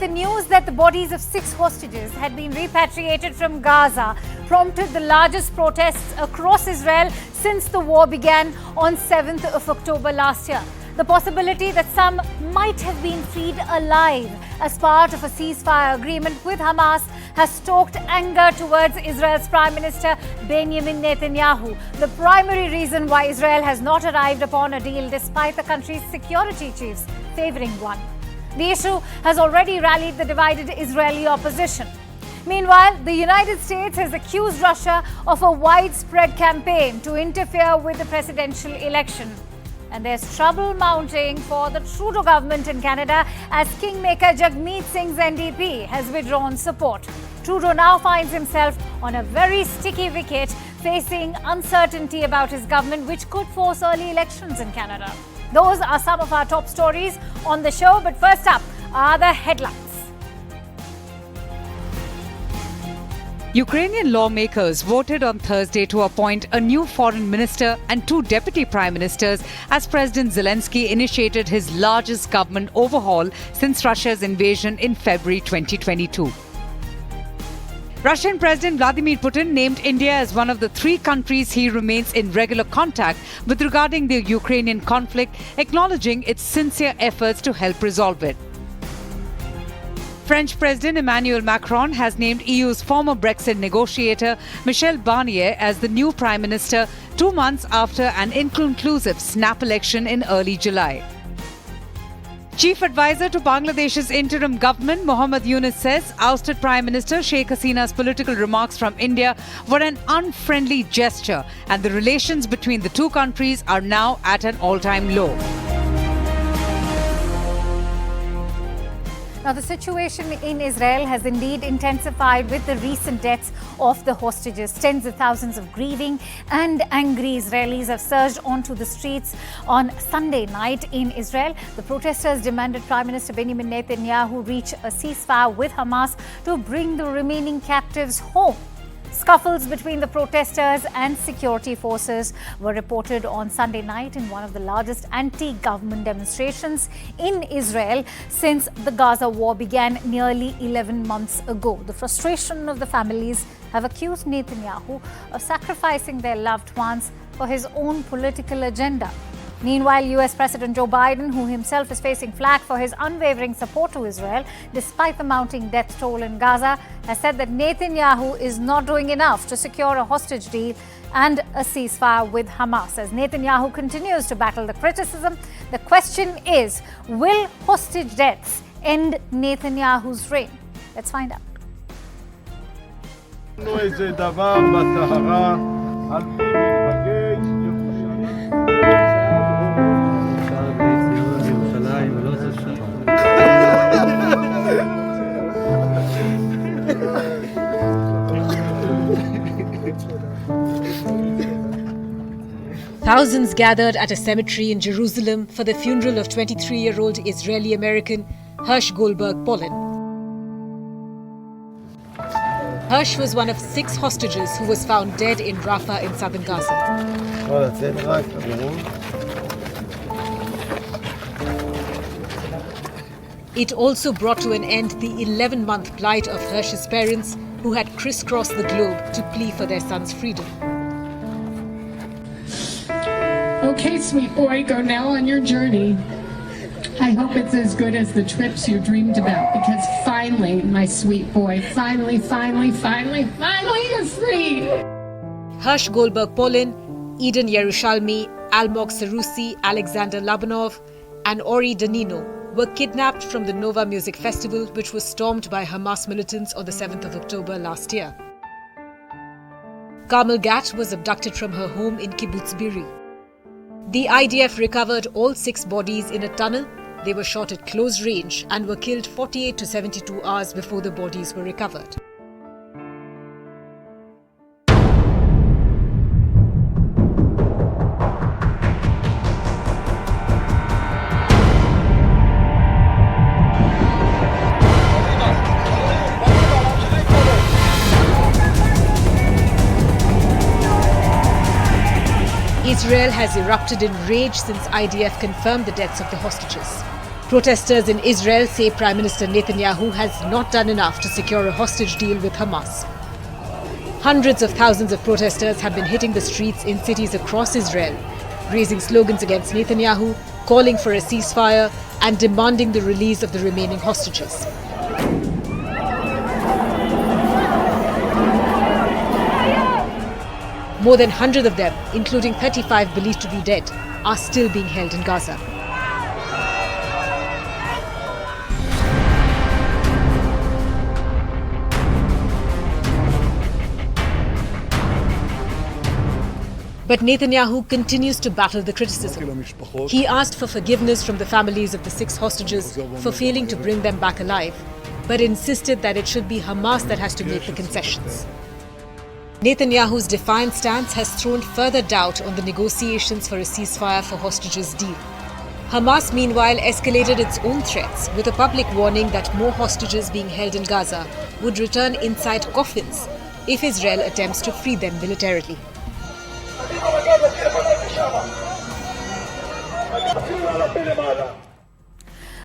the news that the bodies of 6 hostages had been repatriated from Gaza prompted the largest protests across Israel since the war began on 7th of October last year. The possibility that some might have been freed alive as part of a ceasefire agreement with Hamas has stoked anger towards Israel's Prime Minister Benjamin Netanyahu, the primary reason why Israel has not arrived upon a deal despite the country's security chiefs favouring one. The issue has already rallied the divided Israeli opposition. Meanwhile, the United States has accused Russia of a widespread campaign to interfere with the presidential election. And there's trouble mounting for the Trudeau government in Canada as Kingmaker Jagmeet Singh's NDP has withdrawn support. Trudeau now finds himself on a very sticky wicket, facing uncertainty about his government, which could force early elections in Canada. Those are some of our top stories on the show, but first up are the headlines. Ukrainian lawmakers voted on Thursday to appoint a new foreign minister and 2 deputy prime ministers as President Zelensky initiated his largest government overhaul since Russia's invasion in February 2022. Russian President Vladimir Putin named India as one of the 3 countries he remains in regular contact with regarding the Ukrainian conflict, acknowledging its sincere efforts to help resolve it. French President Emmanuel Macron has named EU's former Brexit negotiator Michel Barnier as the new Prime Minister 2 months after an inconclusive snap election in early July. Chief Advisor to Bangladesh's interim government Mohammad Yunus says ousted Prime Minister Sheikh Hasina's political remarks from India were an unfriendly gesture and the relations between the 2 countries are now at an all-time low. Now, the situation in Israel has indeed intensified with the recent deaths of the hostages. Tens of thousands of grieving and angry Israelis have surged onto the streets on Sunday night in Israel. The protesters demanded Prime Minister Benjamin Netanyahu reach a ceasefire with Hamas to bring the remaining captives home. Scuffles between the protesters and security forces were reported on Sunday night in one of the largest anti-government demonstrations in Israel since the Gaza war began nearly 11 months ago. The frustration of the families have accused Netanyahu of sacrificing their loved ones for his own political agenda. Meanwhile, US President Joe Biden, who himself is facing flack for his unwavering support to Israel despite the mounting death toll in Gaza, has said that Netanyahu is not doing enough to secure a hostage deal and a ceasefire with Hamas. As Netanyahu continues to battle the criticism, the question is, will hostage deaths end Netanyahu's reign? Let's find out. Thousands gathered at a cemetery in Jerusalem for the funeral of 23-year-old Israeli-American Hersh Goldberg-Polin. Hersh was one of 6 hostages who was found dead in Rafah in southern Gaza. It also brought to an end the 11-month plight of Hersh's parents, who had crisscrossed the globe to plea for their son's freedom. Okay, sweet boy, go now on your journey. I hope it's as good as the trips you dreamed about, because finally, my sweet boy, finally you're free. Hersh Goldberg-Polin, Eden Yerushalmi, Almog Sarusi, Alexander Labanov, and Ori Danino were kidnapped from the Nova Music Festival, which was stormed by Hamas militants on the 7th of October last year. Carmel Gat was abducted from her home in Kibbutz Biri. The IDF recovered all 6 bodies in a tunnel. They were shot at close range and were killed 48 to 72 hours before the bodies were recovered. Israel has erupted in rage since IDF confirmed the deaths of the hostages. Protesters in Israel say Prime Minister Netanyahu has not done enough to secure a hostage deal with Hamas. Hundreds of thousands of protesters have been hitting the streets in cities across Israel, raising slogans against Netanyahu, calling for a ceasefire and demanding the release of the remaining hostages. More than 100 of them, including 35 believed to be dead, are still being held in Gaza. But Netanyahu continues to battle the criticism. He asked for forgiveness from the families of the 6 hostages for failing to bring them back alive, but insisted that it should be Hamas that has to make the concessions. Netanyahu's defiant stance has thrown further doubt on the negotiations for a ceasefire for hostages deal. Hamas, meanwhile, escalated its own threats with a public warning that more hostages being held in Gaza would return inside coffins if Israel attempts to free them militarily.